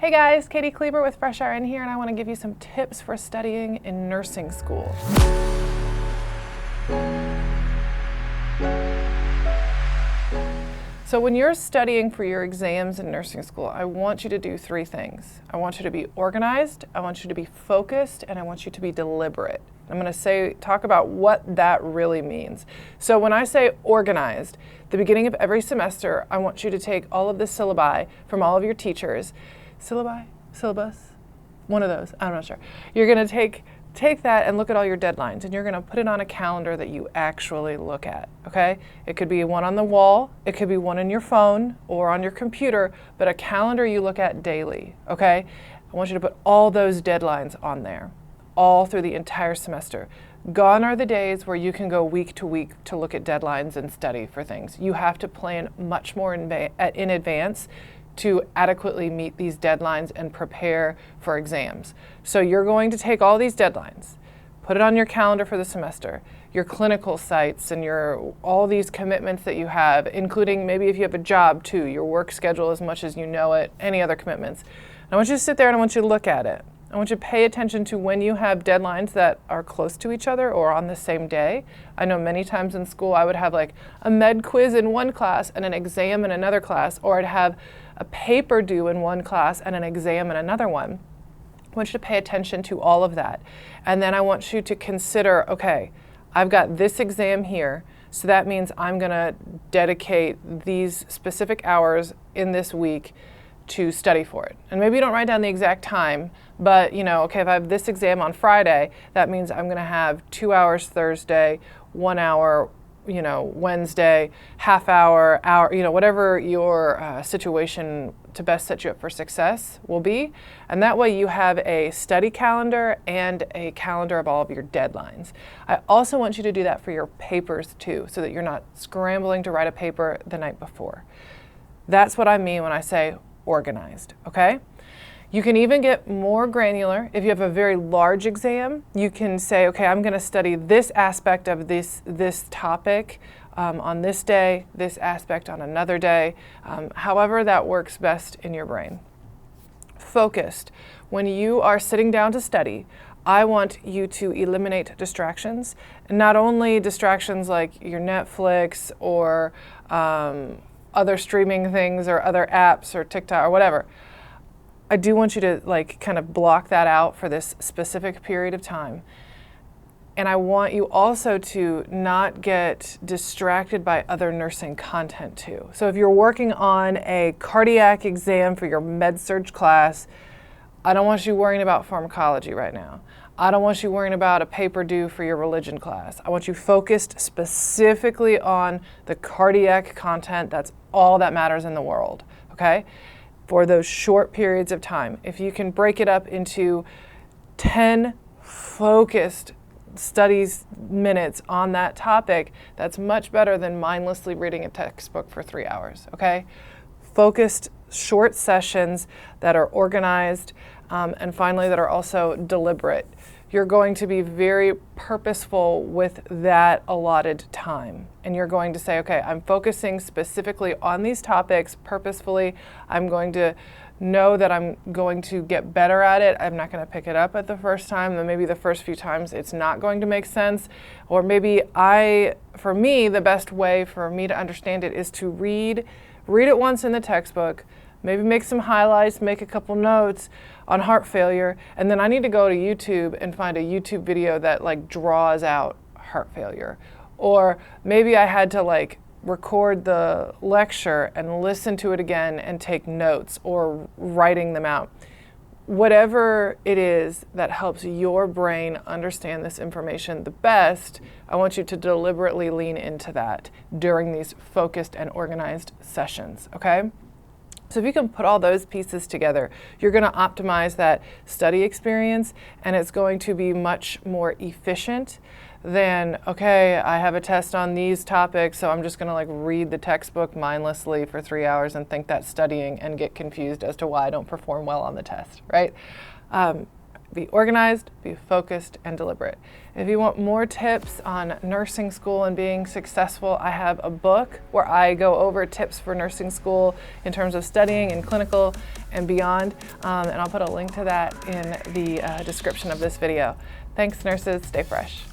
Hey guys, Kati Kleber with Fresh RN here, and I want to give you some tips for studying in nursing school. So when you're studying for your exams in nursing school, I want you to do three things. I want you to be organized, I want you to be focused, and I want you to be deliberate. I'm going to talk about what that really means. So when I say organized, the beginning of every semester, I want you to take all of the syllabi from all of your teachers. Syllabus, one of those, I'm not sure. You're going to take that and look at all your deadlines, and you're going to put it on a calendar that you actually look at, okay? It could be one on the wall, it could be one in your phone or on your computer, but a calendar you look at daily, okay? I want you to put all those deadlines on there, all through the entire semester. Gone are the days where you can go week to week to look at deadlines and study for things. You have to plan much more in advance to adequately meet these deadlines and prepare for exams. So you're going to take all these deadlines, put it on your calendar for the semester, your clinical sites and all these commitments that you have, including maybe if you have a job too, your work schedule as much as you know it, any other commitments. And I want you to sit there and I want you to look at it. I want you to pay attention to when you have deadlines that are close to each other or on the same day. I know many times in school I would have like a med quiz in one class and an exam in another class, or I'd have a paper due in one class and an exam in another one. I want you to pay attention to all of that. And then I want you to consider, okay, I've got this exam here, so that means I'm gonna dedicate these specific hours in this week to study for it. And maybe you don't write down the exact time, but okay, if I have this exam on Friday, that means I'm gonna have 2 hours Thursday, 1 hour Wednesday, half hour, whatever your situation to best set you up for success will be. And that way you have a study calendar and a calendar of all of your deadlines. I also want you to do that for your papers too, so that you're not scrambling to write a paper the night before. That's what I mean when I say organized, okay? You can even get more granular. If you have a very large exam, you can say, okay, I'm going to study this aspect of this topic on this day, this aspect on another day, however that works best in your brain. Focused. When you are sitting down to study, I want you to eliminate distractions, and not only distractions like your Netflix or other streaming things or other apps or TikTok or whatever. I do want you to kind of block that out for this specific period of time. And I want you also to not get distracted by other nursing content too. So if you're working on a cardiac exam for your med-surg class, I don't want you worrying about pharmacology right now. I don't want you worrying about a paper due for your religion class. I want you focused specifically on the cardiac content. That's all that matters in the world, okay? For those short periods of time. If you can break it up into 10 focused studies minutes on that topic, that's much better than mindlessly reading a textbook for 3 hours, okay? Focused short sessions that are organized, and finally that are also deliberate. You're going to be very purposeful with that allotted time. And you're going to say, okay, I'm focusing specifically on these topics purposefully. I'm going to know that I'm going to get better at it. I'm not going to pick it up at the first time. Then maybe the first few times it's not going to make sense. Or maybe for me, the best way for me to understand it is to read it once in the textbook, maybe make some highlights, make a couple notes on heart failure, and then I need to go to YouTube and find a YouTube video that draws out heart failure. Or maybe I had to record the lecture and listen to it again and take notes or writing them out. Whatever it is that helps your brain understand this information the best, I want you to deliberately lean into that during these focused and organized sessions, okay? So if you can put all those pieces together, you're going to optimize that study experience, and it's going to be much more efficient than, okay, I have a test on these topics, so I'm just going to read the textbook mindlessly for 3 hours and think that's studying and get confused as to why I don't perform well on the test, right? be organized, be focused, and deliberate. If you want more tips on nursing school and being successful, I have a book where I go over tips for nursing school in terms of studying and clinical and beyond, and I'll put a link to that in the description of this video. Thanks, nurses. Stay fresh.